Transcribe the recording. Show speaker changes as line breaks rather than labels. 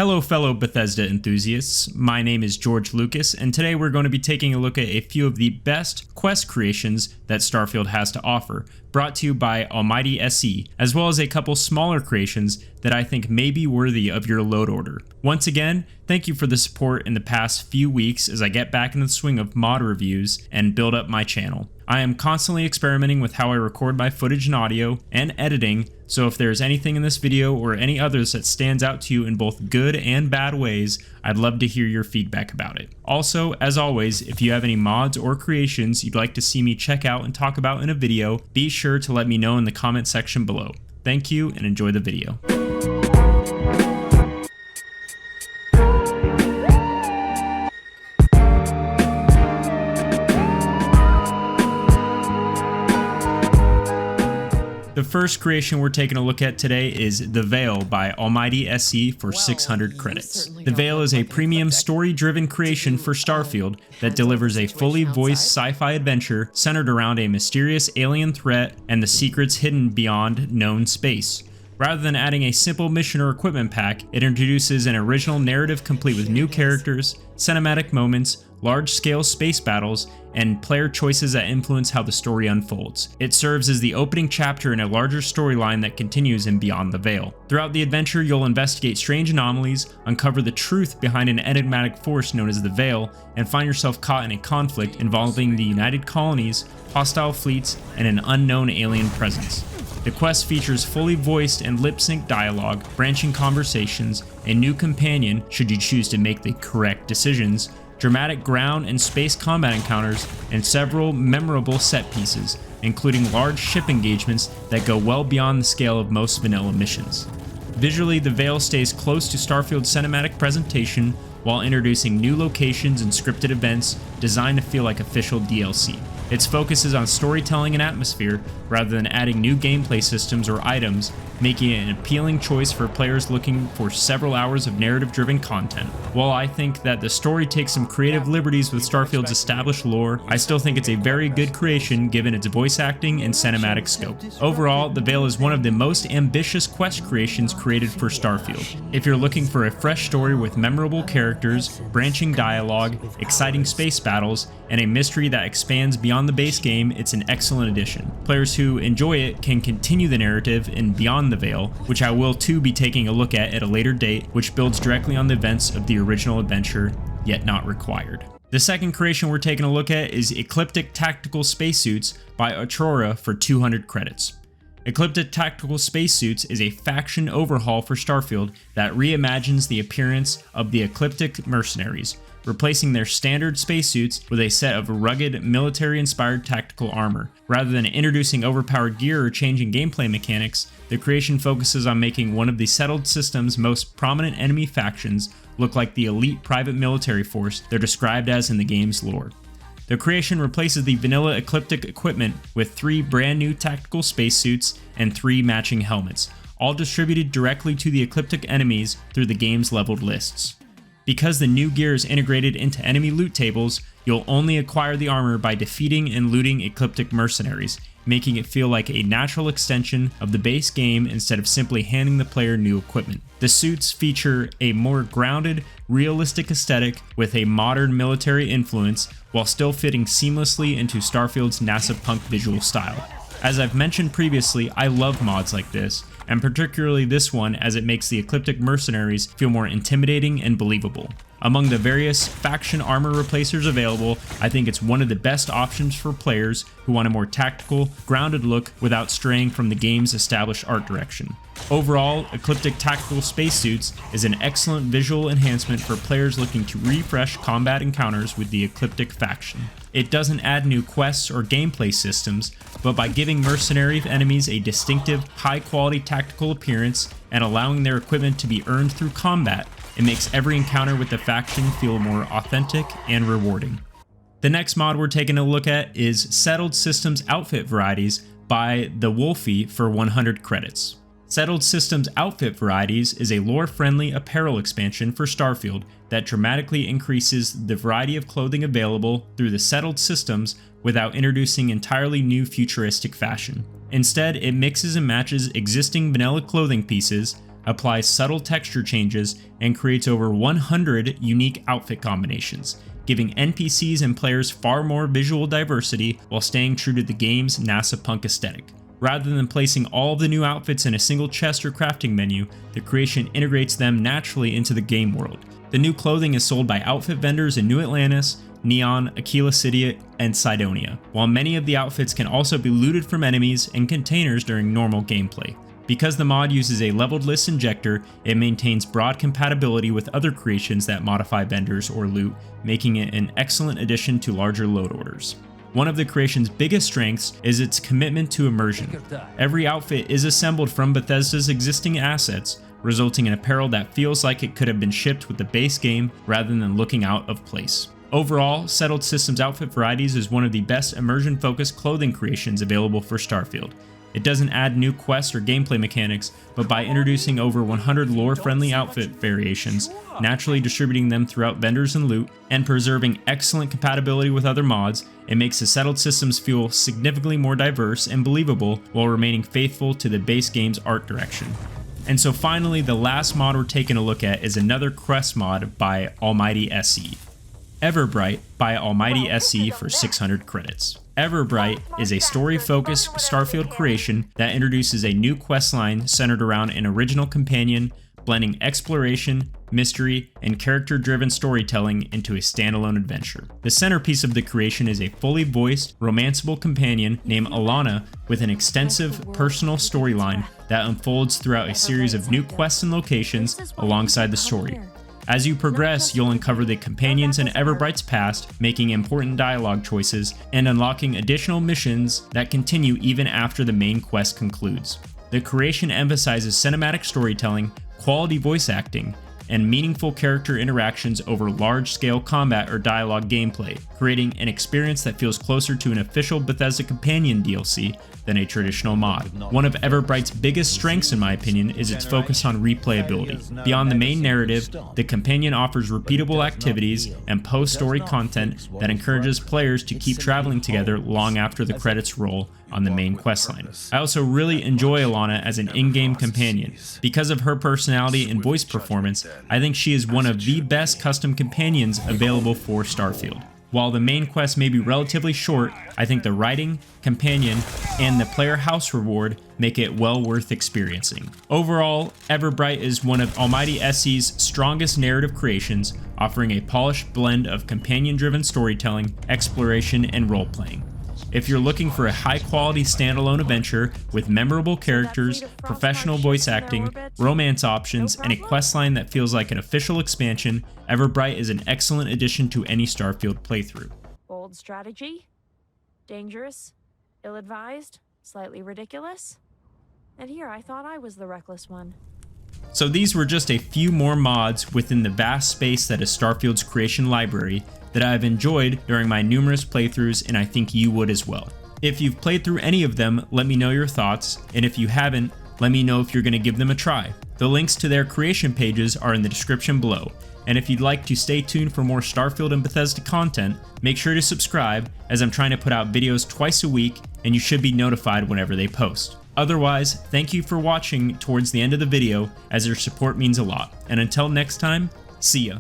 Hello fellow Bethesda enthusiasts, my name is George Lucas, and today we're going to be taking a look at a few of the best quest creations that Starfield has to offer, brought to you by Almighty SE, as well as a couple smaller creations that I think may be worthy of your load order. Once again, thank you for the support in the past few weeks as I get back into the swing of mod reviews and build up my channel. I am constantly experimenting with how I record my footage and audio and editing, so if there's anything in this video or any others that stands out to you in both good and bad ways, I'd love to hear your feedback about it. Also, as always, if you have any mods or creations you'd like to see me check out and talk about in a video, be sure to let me know in the comment section below. Thank you and enjoy the video. The first creation we're taking a look at today is The Veil by Almighty SE for 600 credits. The Veil is a premium story-driven creation for Starfield that delivers a fully voiced sci-fi adventure centered around a mysterious alien threat and the secrets hidden beyond known space. Rather than adding a simple mission or equipment pack, it introduces an original narrative complete with new characters, cinematic moments, large-scale space battles, and player choices that influence how the story unfolds. It serves as the opening chapter in a larger storyline that continues in Beyond the Veil. Throughout the adventure, you'll investigate strange anomalies, uncover the truth behind an enigmatic force known as the Veil, and find yourself caught in a conflict involving the United Colonies, hostile fleets, and an unknown alien presence. The quest features fully voiced and lip-synced dialogue, branching conversations, a new companion should you choose to make the correct decisions, dramatic ground and space combat encounters, and several memorable set pieces, including large ship engagements that go well beyond the scale of most vanilla missions. Visually, The Veil stays close to Starfield's cinematic presentation while introducing new locations and scripted events designed to feel like official DLC. Its focus is on storytelling and atmosphere rather than adding new gameplay systems or items, making it an appealing choice for players looking for several hours of narrative-driven content. While I think that the story takes some creative liberties with Starfield's established lore, I still think it's a very good creation given its voice acting and cinematic scope. Overall, The Veil is one of the most ambitious quest creations created for Starfield. If you're looking for a fresh story with memorable characters, branching dialogue, exciting space battles, and a mystery that expands beyond the base game, it's an excellent addition. Players who enjoy it can continue the narrative in Beyond the Veil, which I will too be taking a look at a later date, which builds directly on the events of the original adventure, yet not required. The second creation we're taking a look at is Ecliptic Tactical Spacesuits by Aurora for 200 credits. Ecliptic Tactical Spacesuits is a faction overhaul for Starfield that reimagines the appearance of the Ecliptic mercenaries, replacing their standard spacesuits with a set of rugged, military-inspired tactical armor. Rather than introducing overpowered gear or changing gameplay mechanics, the creation focuses on making one of the settled system's most prominent enemy factions look like the elite private military force they're described as in the game's lore. The creation replaces the vanilla Ecliptic equipment with 3 brand new tactical spacesuits and 3 matching helmets, all distributed directly to the Ecliptic enemies through the game's leveled lists. Because the new gear is integrated into enemy loot tables, you'll only acquire the armor by defeating and looting Ecliptic mercenaries, making it feel like a natural extension of the base game instead of simply handing the player new equipment. The suits feature a more grounded, realistic aesthetic with a modern military influence, while still fitting seamlessly into Starfield's NASA punk visual style. As I've mentioned previously, I love mods like this, and particularly this one as it makes the Ecliptic mercenaries feel more intimidating and believable. Among the various faction armor replacers available, I think it's one of the best options for players who want a more tactical, grounded look without straying from the game's established art direction. Overall, Ecliptic Tactical Spacesuits is an excellent visual enhancement for players looking to refresh combat encounters with the Ecliptic faction. It doesn't add new quests or gameplay systems, but by giving mercenary enemies a distinctive, high-quality tactical appearance and allowing their equipment to be earned through combat, it makes every encounter with the faction feel more authentic and rewarding. The next mod we're taking a look at is Settled Systems Outfit Varieties by The Wolfie for 100 credits. Settled Systems Outfit Varieties is a lore-friendly apparel expansion for Starfield that dramatically increases the variety of clothing available through the settled systems without introducing entirely new futuristic fashion. Instead, it mixes and matches existing vanilla clothing pieces, applies subtle texture changes, and creates over 100 unique outfit combinations, giving NPCs and players far more visual diversity while staying true to the game's NASA punk aesthetic. Rather than placing all of the new outfits in a single chest or crafting menu, the creation integrates them naturally into the game world. The new clothing is sold by outfit vendors in New Atlantis, Neon, Aquila City, and Cydonia, while many of the outfits can also be looted from enemies and containers during normal gameplay. Because the mod uses a leveled list injector, it maintains broad compatibility with other creations that modify vendors or loot, making it an excellent addition to larger load orders. One of the creation's biggest strengths is its commitment to immersion. Every outfit is assembled from Bethesda's existing assets, resulting in apparel that feels like it could have been shipped with the base game rather than looking out of place. Overall, Settled Systems Outfit Varieties is one of the best immersion-focused clothing creations available for Starfield. It doesn't add new quests or gameplay mechanics, but by introducing over 100 lore-friendly outfit variations, naturally distributing them throughout vendors and loot, and preserving excellent compatibility with other mods, it makes the Settled Systems feel significantly more diverse and believable while remaining faithful to the base game's art direction. And so finally, the last mod we're taking a look at is another quest mod by Almighty SE. Everbright by Almighty SE for 600 credits. Everbright is a story-focused Starfield creation that introduces a new questline centered around an original companion, blending exploration, mystery, and character-driven storytelling into a standalone adventure. The centerpiece of the creation is a fully voiced, romanceable companion named Alana with an extensive personal storyline that unfolds throughout a series of new quests and locations alongside the story. As you progress, you'll uncover the companions in Everbright's past, making important dialogue choices, and unlocking additional missions that continue even after the main quest concludes. The creation emphasizes cinematic storytelling, quality voice acting, and meaningful character interactions over large-scale combat or dialogue gameplay, creating an experience that feels closer to an official Bethesda Companion DLC than a traditional mod. One of Everbright's biggest strengths, in my opinion, is its focus on replayability. Beyond the main narrative, the Companion offers repeatable activities and post-story content that encourages players to keep traveling together long after the credits roll on the main questline. I also really enjoy Alana as an in-game companion. Because of her personality and voice performance, I think she is one of the best custom companions available for Starfield. While the main quest may be relatively short, I think the writing, companion, and the player house reward make it well worth experiencing. Overall, Everbright is one of Almighty SE's strongest narrative creations, offering a polished blend of companion-driven storytelling, exploration, and role-playing. If you're looking for a high-quality standalone adventure with memorable characters, professional voice acting, romance options, and a questline that feels like an official expansion, Everbright is an excellent addition to any Starfield playthrough.
Bold strategy? Dangerous? Ill-advised? Slightly ridiculous? And here I thought I was the reckless one.
So these were just a few more mods within the vast space that is Starfield's creation library that I've enjoyed during my numerous playthroughs, and I think you would as well. If you've played through any of them, let me know your thoughts, and if you haven't, let me know if you're going to give them a try. The links to their creation pages are in the description below, and if you'd like to stay tuned for more Starfield and Bethesda content, make sure to subscribe, as I'm trying to put out videos twice a week, and you should be notified whenever they post. Otherwise, thank you for watching towards the end of the video, as your support means a lot, and until next time, see ya.